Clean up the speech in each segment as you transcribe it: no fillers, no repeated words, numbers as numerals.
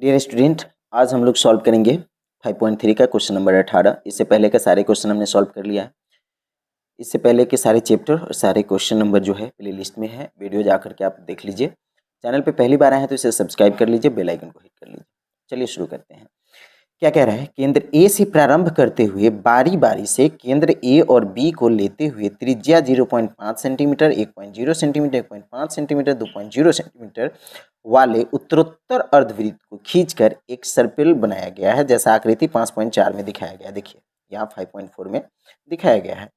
Dear student, आज हम लोग सॉल्व करेंगे 5.3 का क्वेश्चन नंबर 18। इससे पहले का सारे क्वेश्चन हमने सॉल्व कर लिया है। इससे पहले के सारे चैप्टर और सारे क्वेश्चन नंबर जो है प्ले लिस्ट में है, वीडियो जा करके आप देख लीजिए। चैनल पे पहली बार आए हैं तो इसे सब्सक्राइब कर लीजिए, बेल आइकन को हिट कर लीजिए। चलिए शुरू करते हैं। क्या कह रहा है? केंद्र ए से प्रारंभ करते हुए बारी बारी से केंद्र ए और बी को लेते हुए त्रिज्या 0.5 सेंटीमीटर, 1.0 सेंटीमीटर, 1.5 सेंटीमीटर, 2.0 सेंटीमीटर वाले उत्तरोत्तर अर्धवृत्त को खींचकर एक सर्पिल बनाया गया है, जैसा आकृति 5.4 में दिखाया गया है। देखिए यहाँ 5.4 में दिखाया गया है।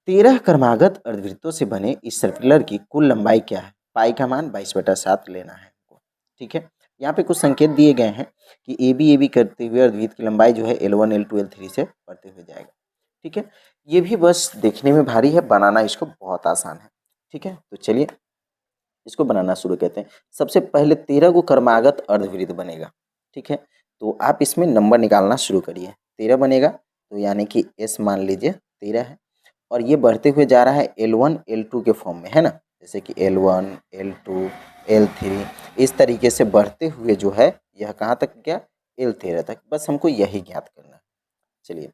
13 क्रमागत अर्धवृत्तों से बने इस सर्कुलर की कुल लंबाई क्या है? पाई का मान 22/7 लेना है हमको। ठीक है, यहाँ पे कुछ संकेत दिए गए हैं कि ए बी करते हुए अर्धवृत्त की लंबाई जो है L1 L2 L3 से बढ़ते हुए जाएगा। ठीक है, ये भी बस देखने में भारी है, बनाना इसको बहुत आसान है। ठीक है, तो चलिए इसको बनाना शुरू करते हैं। सबसे पहले 13 को क्रमागत अर्धवृत्त बनेगा। ठीक है, तो आप इसमें नंबर निकालना शुरू करिए। 13 बनेगा तो यानी कि S मान लीजिए 13 है, और ये बढ़ते हुए जा रहा है L1 L2 के फॉर्म में, है ना। जैसे कि L1 L2 L3 इस तरीके से बढ़ते हुए जो है यह कहाँ तक गया? L13 तक। बस हमको यही ज्ञात करना है। चलिए,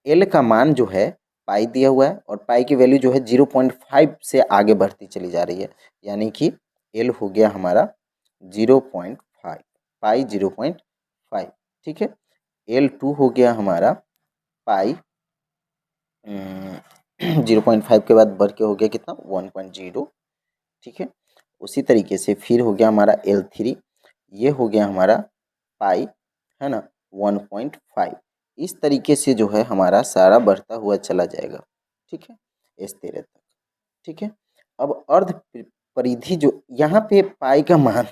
L का मान जो है पाई दिया हुआ है, और पाई की वैल्यू जो है 0.5 से आगे बढ़ती चली जा रही है, यानी कि L हो गया हमारा 0.5, पाई 0.5। ठीक है, L2 हो गया हमारा पाई 0.5 के बाद बढ़ के हो गया कितना? 1.0। ठीक है, उसी तरीके से फिर हो गया हमारा L3, ये हो गया हमारा पाई, है ना, 1.5। इस तरीके से जो है हमारा सारा बढ़ता हुआ चला जाएगा। ठीक है, S13 तक। ठीक है, अब अर्ध परिधि जो यहाँ पे पाई का मान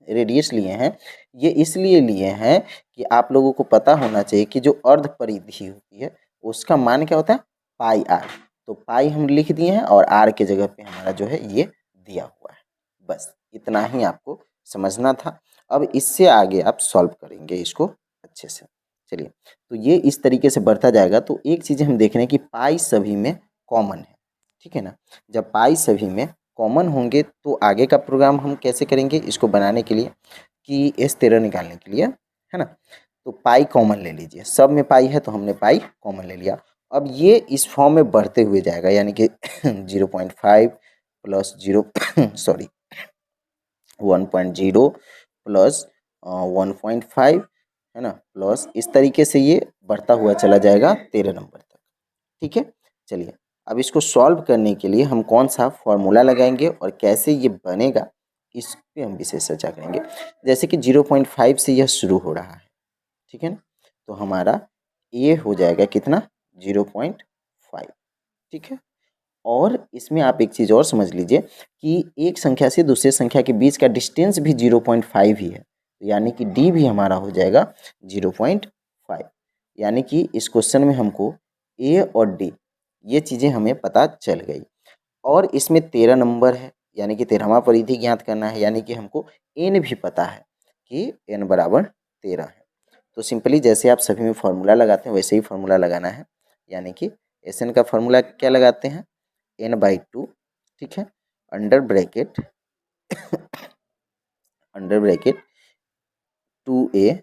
रेडियस लिए हैं, ये इसलिए लिए हैं कि आप लोगों को पता होना चाहिए कि जो अर्ध परिधि होती है उसका मान क्या होता है? पाई आर। तो पाई हम लिख दिए हैं और आर के जगह पे हमारा जो है ये दिया हुआ है। बस इतना ही आपको समझना था। अब इससे आगे आप सॉल्व करेंगे इसको अच्छे से। चलिए, तो ये इस तरीके से बढ़ता जाएगा। तो एक चीज़ हम देख रहे हैं कि पाई सभी में कॉमन है। ठीक है ना, जब पाई सभी में कॉमन होंगे तो आगे का प्रोग्राम हम कैसे करेंगे इसको बनाने के लिए कि S13 निकालने के लिए, है ना। तो पाई कॉमन ले लीजिए, सब में पाई है तो हमने पाई कॉमन ले लिया। अब ये इस फॉर्म में बढ़ते हुए जाएगा, यानी कि 0.5 प्लस 0 सॉरी 1.0 प्लस 1.5, है ना, प्लस इस तरीके से ये बढ़ता हुआ चला जाएगा 13 नंबर तक। ठीक है, चलिए अब इसको सॉल्व करने के लिए हम कौन सा फॉर्मूला लगाएंगे और कैसे ये बनेगा इस पे हम विशेष चर्चा करेंगे। जैसे कि 0.5 से यह शुरू हो रहा है, ठीक है ना, तो हमारा ये हो जाएगा कितना? 0.5। ठीक है, और इसमें आप एक चीज़ और समझ लीजिए कि एक संख्या से दूसरे संख्या के बीच का डिस्टेंस भी 0.5 ही है, यानी कि डी भी हमारा हो जाएगा 0.5। यानी कि इस क्वेश्चन में हमको ए और डी ये चीज़ें हमें पता चल गई। और इसमें 13 नंबर है, यानी कि 13वां परिधि ज्ञात करना है, यानी कि हमको एन भी पता है कि एन बराबर 13 है। तो सिंपली जैसे आप सभी में फार्मूला लगाते हैं वैसे ही फार्मूला लगाना है, यानी कि एस एन का फार्मूला क्या लगाते हैं? n/2। ठीक है, under bracket 2a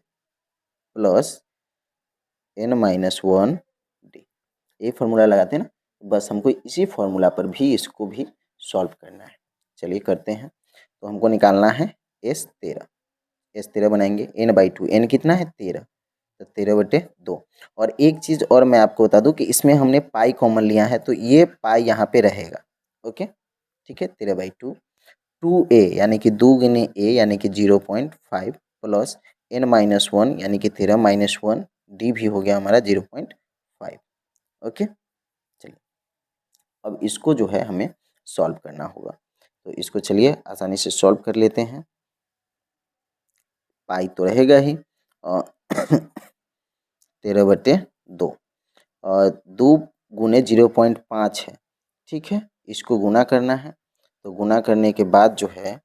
plus n-1 d। ये फार्मूला लगाते हैं ना, बस हमको इसी फार्मूला पर भी इसको भी सॉल्व करना है। चलिए करते हैं। तो हमको निकालना है S13 बनाएंगे n/2। n कितना है? 13, तो 13/2। और एक चीज़ और मैं आपको बता दूं कि इसमें हमने पाई कॉमन लिया है, तो ये पाई यहाँ पे रहेगा। ओके, ठीक है, 13/2 2a यानी कि 2 गुने a यानी कि 0.5 प्लस n-1 यानी कि 13-1 d भी हो गया हमारा 0.5। ओके, चलिए अब इसको जो है हमें सॉल्व करना होगा, तो इसको चलिए आसानी से सॉल्व कर लेते हैं। पाई तो रहेगा ही 13/2 और 2 गुने 0.5 है। ठीक है, इसको गुना करना है, तो गुना करने के बाद जो है,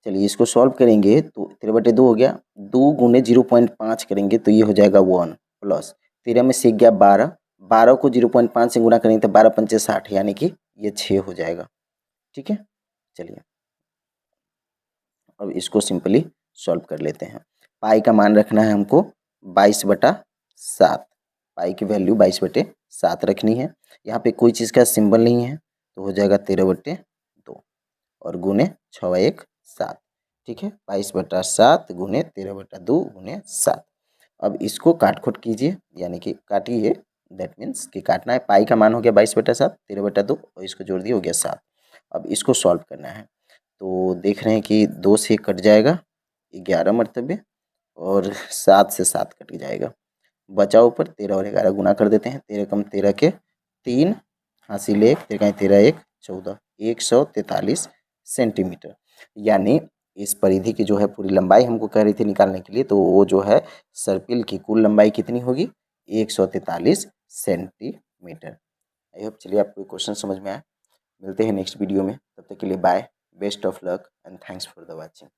चलिए इसको सॉल्व करेंगे तो 13/2 हो गया। 2 गुने 0.5 करेंगे तो ये हो जाएगा 1 प्लस 13 में से गया 12, 12 को 0.5 से गुना करेंगे तो 12×5 = 60, यानी कि ये 6 हो जाएगा। ठीक है, चलिए अब इसको सिंपली सॉल्व कर लेते हैं। पाई का मान रखना है हमको 22/7। पाई की वैल्यू 22/7 रखनी है। यहाँ पे कोई चीज़ का सिंबल नहीं है तो हो जाएगा 13/2 और गुने 6 7। ठीक है, 22/7 गुने 13/2 गुने 7। अब इसको काट खोट कीजिए, यानी कि काटिए, दैट मीन्स कि काटना है। पाई का मान हो गया 22/7, 13/2 और इसको जोड़ दिए हो गया 7। अब इसको सॉल्व करना है तो देख रहे हैं कि 2 से कट जाएगा 11 मरतबे और 7 से 7 कट जाएगा। बचा ऊपर 13 और 11 गुना कर देते हैं। 13 कम 13 के 3, हासिल 1, 13 13 1 14, 143 सेंटीमीटर। यानी इस परिधि की जो है पूरी लंबाई हमको कह रही थी निकालने के लिए, तो वो जो है सर्पिल की कुल लंबाई कितनी होगी? 143 सेंटीमीटर। आई होप चलिए आपको क्वेश्चन समझ में आया। मिलते हैं नेक्स्ट वीडियो में, तब तक के लिए bye, best of luck and thanks for the watching.